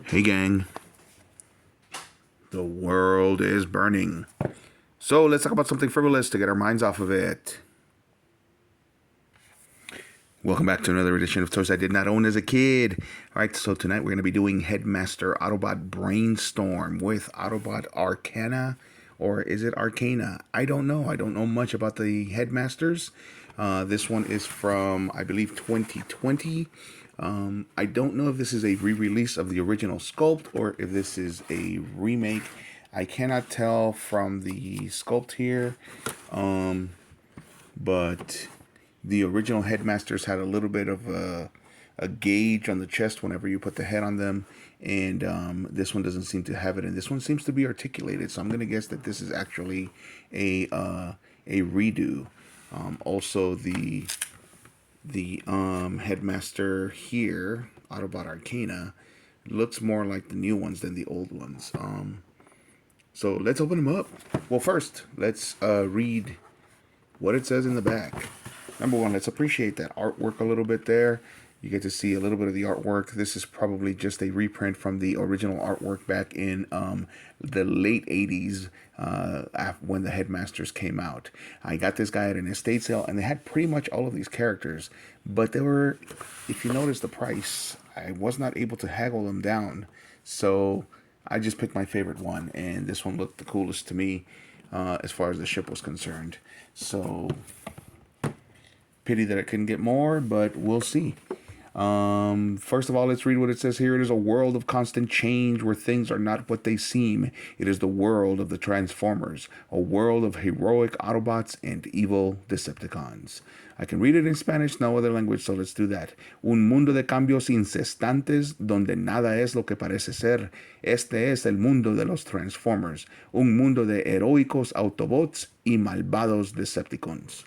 Hey gang, the world is burning. So let's talk about something frivolous to get our minds off of it. Welcome back to another edition of Toys I Did Not Own as a Kid. Alright, so tonight we're going to be doing Headmaster Autobot Brainstorm with Autobot Arcana. Or is it Arcana? I don't know. I don't know much about the Headmasters. This one is from, I believe, 2020. I don't know if this is a re-release of the original sculpt or if this is a remake. I cannot tell from the sculpt here, but the original Headmasters had a little bit of a gauge on the chest whenever you put the head on them, and this one doesn't seem to have it, and this one seems to be articulated, so I'm going to guess that this is actually a redo. Also, the Headmaster here, Autobot Arcana, looks more like the new ones than the old ones. So let's open them up. Well, first, let's read what it says in the back. Number one, let's appreciate that artwork a little bit there. You get to see a little bit of the artwork. This is probably just a reprint from the original artwork back in the late 80s when the Headmasters came out. I got this guy at an estate sale, and they had pretty much all of these characters. But they were, if you notice the price, I was not able to haggle them down. So I just picked my favorite one, and this one looked the coolest to me as far as the ship was concerned. So pity that I couldn't get more, but we'll see. First of all, let's read what it says here. It is a world of constant change where things are not what they seem. It is the world of the Transformers, a world of heroic Autobots and evil Decepticons. I can read it in Spanish, no other language, so let's do that. Un mundo de cambios incestantes donde nada es lo que parece ser. Este es el mundo de los Transformers, un mundo de heroicos Autobots y malvados Decepticons.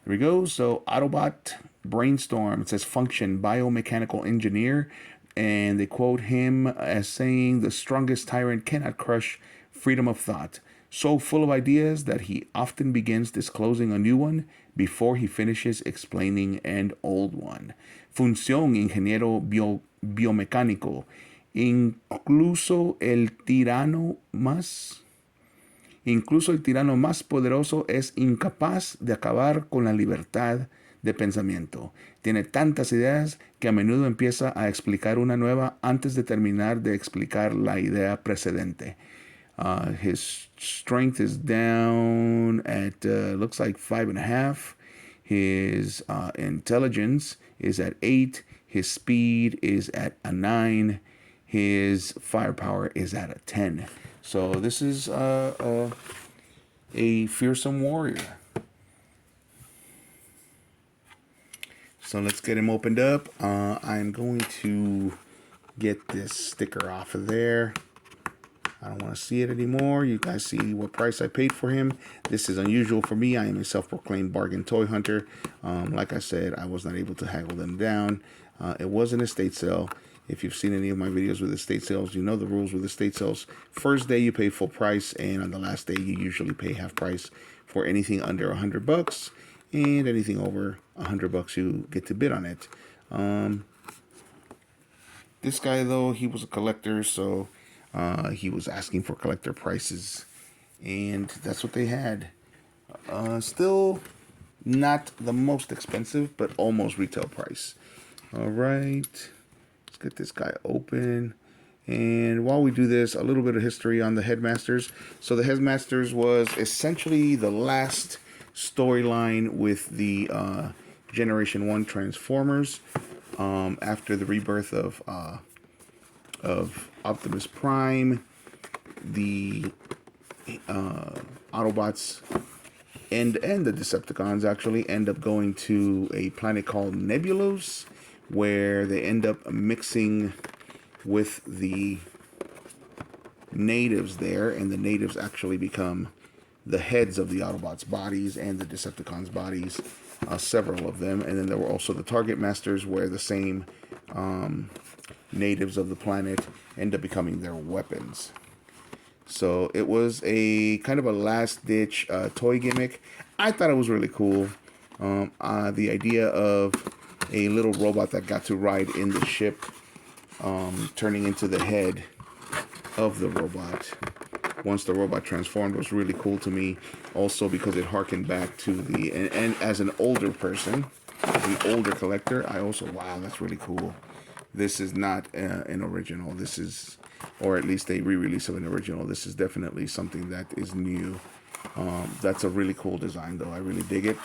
Here we go. So Autobot Brainstorm, it says function biomechanical engineer, and they quote him as saying the strongest tyrant cannot crush freedom of thought, so full of ideas that he often begins disclosing a new one before he finishes explaining an old one. Función ingeniero biomecánico, incluso el tirano más poderoso es incapaz de acabar con la libertad de pensamiento. Tiene tantas ideas que a menudo empieza a explicar una nueva antes de terminar de explicar la idea precedente. His strength is down at, looks like 5.5. His intelligence is at 8. His speed is at a 9. His firepower is at a 10. So this is a fearsome warrior. So let's get him opened up. I'm going to get this sticker off of there. I don't want to see it anymore. You guys see what price I paid for him. This is unusual for me. I am a self-proclaimed bargain toy hunter. Like I said, I was not able to haggle them down. It was an estate sale. If you've seen any of my videos with estate sales, you know the rules with estate sales. First day you pay full price, and on the last day you usually pay half price for anything under $100, and anything over $100 you get to bid on it. This guy though, he was a collector, so he was asking for collector prices, and that's what they had. Still not the most expensive, but almost retail price. All right. Get this guy open, and while we do this, a little bit of history on the Headmasters. So the Headmasters was essentially the last storyline with the Generation 1 Transformers after the rebirth of Optimus Prime. The Autobots and the Decepticons actually end up going to a planet called Nebulos, where they end up mixing with the natives there, and the natives actually become the heads of the Autobots' bodies and the Decepticons' bodies, several of them. And then there were also the Target Masters, where the same natives of the planet end up becoming their weapons. So it was a kind of a last-ditch toy gimmick. I thought it was really cool. The idea of a little robot that got to ride in the ship turning into the head of the robot. Once the robot transformed was really cool to me, also because it harkened back to the, and as an older person, an older collector, I also, wow, that's really cool. This is not an original. This is, or at least a re-release of an original. This is definitely something that is new. That's a really cool design, though. I really dig it.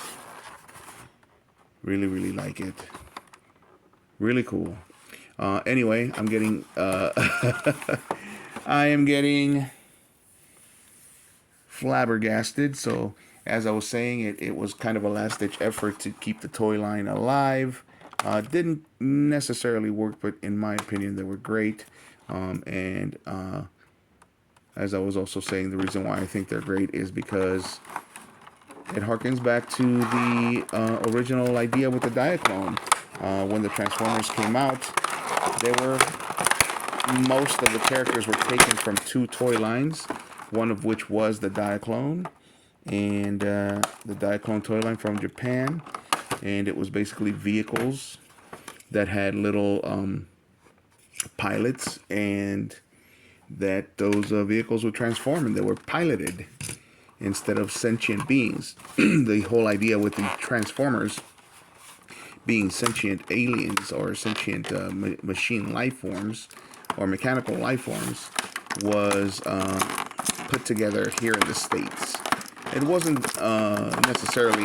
Really, really like it. Really cool. Anyway, I'm getting, I am getting flabbergasted. So, as I was saying, it was kind of a last-ditch effort to keep the toy line alive. Didn't necessarily work, but in my opinion, they were great. And as I was also saying, the reason why I think they're great is because it harkens back to the original idea with the Diaclone. When the Transformers came out, they were, most of the characters were taken from two toy lines, one of which was the Diaclone, and the Diaclone toy line from Japan. And it was basically vehicles that had little pilots, and that those vehicles would transform, and they were piloted instead of sentient beings. The whole idea with the Transformers being sentient aliens or sentient machine life forms or mechanical life forms was put together here in the States. It wasn't necessarily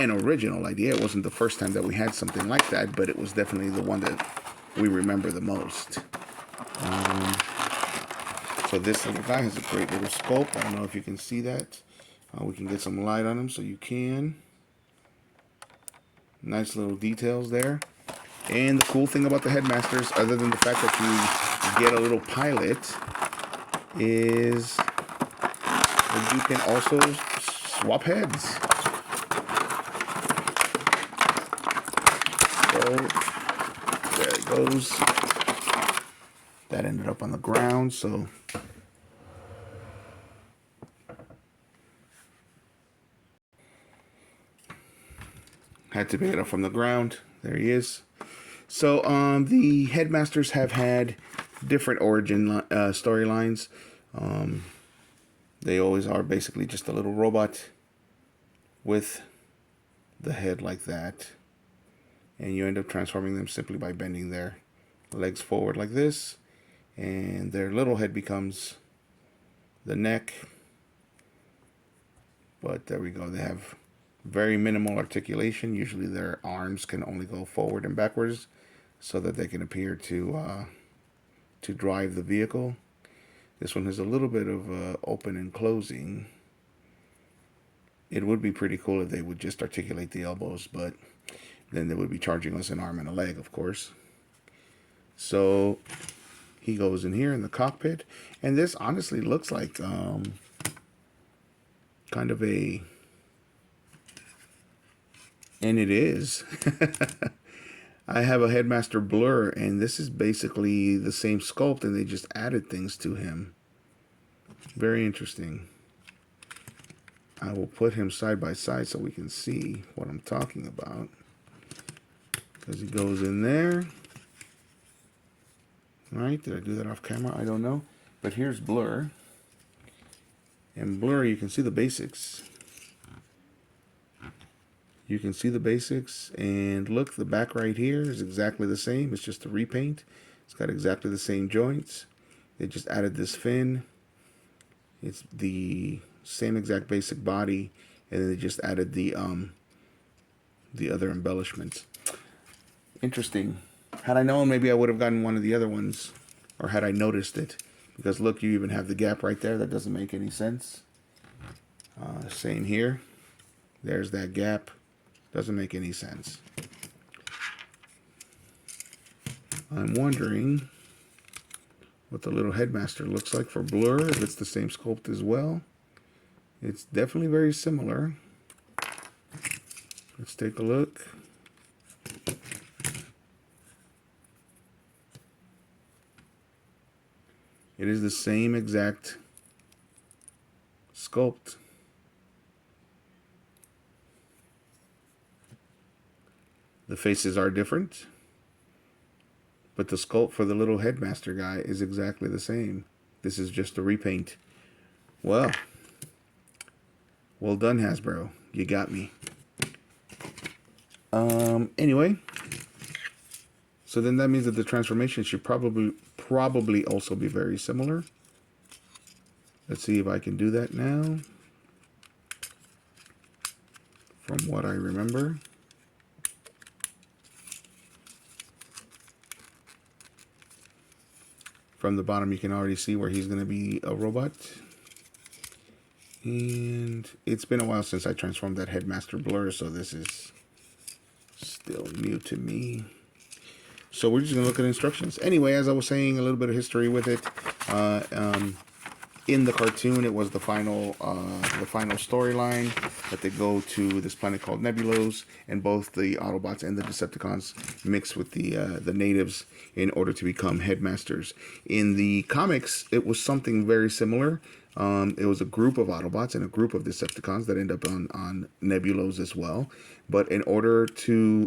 an original idea. It wasn't the first time that we had something like that, but it was definitely the one that we remember the most. So this little guy has a great little sculpt. I don't know if you can see that. We can get some light on him so you can. Nice little details there. And the cool thing about the Headmasters, other than the fact that you get a little pilot, is that you can also swap heads. So there it goes. That ended up on the ground, so had to pick it up from the ground. There he is. So the Headmasters have had different origin storylines. They always are basically just a little robot with the head like that. And you end up transforming them simply by bending their legs forward like this. And their little head becomes the neck. But there we go. They have very minimal articulation. Usually their arms can only go forward and backwards so that they can appear to drive the vehicle. This one has a little bit of open and closing. It would be pretty cool if they would just articulate the elbows, but then they would be charging us an arm and a leg, of course. So he goes in here in the cockpit, and this honestly looks like kind of a, and it is. I have a Headmaster Blur, and this is basically the same sculpt, and they just added things to him. Very interesting. I will put him side by side so we can see what I'm talking about. Because he goes in there. All right, did I do that off camera? I don't know. But here's Blur. And Blur, you can see the basics. You can see the basics, and look, the back right here is exactly the same. It's just a repaint. It's got exactly the same joints. They just added this fin. It's the same exact basic body, and then they just added the other embellishments. Interesting. Had I known, maybe I would have gotten one of the other ones, or had I noticed it. Because look, you even have the gap right there. That doesn't make any sense. Same here. There's that gap. Doesn't make any sense. I'm wondering what the little Headmaster looks like for Blur, if it's the same sculpt as well. It's definitely very similar. Let's take a look. It is the same exact sculpt. The faces are different. But the sculpt for the little Headmaster guy is exactly the same. This is just a repaint. Well, well done, Hasbro. You got me. Anyway, so then that means that the transformation should probably also be very similar. Let's see if I can do that now. From what I remember. From the bottom, you can already see where he's going to be a robot. And it's been a while since I transformed that Headmaster blur, so this is still new to me. So we're just going to look at instructions. Anyway, as I was saying, a little bit of history with it. In the cartoon, it was the final storyline that they go to this planet called Nebulos, and both the Autobots and the Decepticons mix with the natives in order to become headmasters. In the comics, it was something very similar. It was a group of Autobots and a group of Decepticons that end up on Nebulos as well. But in order to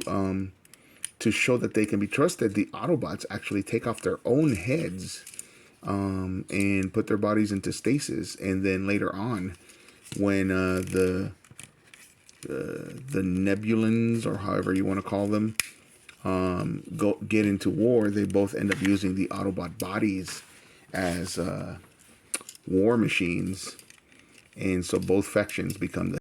show that they can be trusted, the Autobots actually take off their own heads and put their bodies into stasis, and then later on, when the Nebulans, or however you want to call them, get into war, they both end up using the Autobot bodies as war machines, and so both factions become the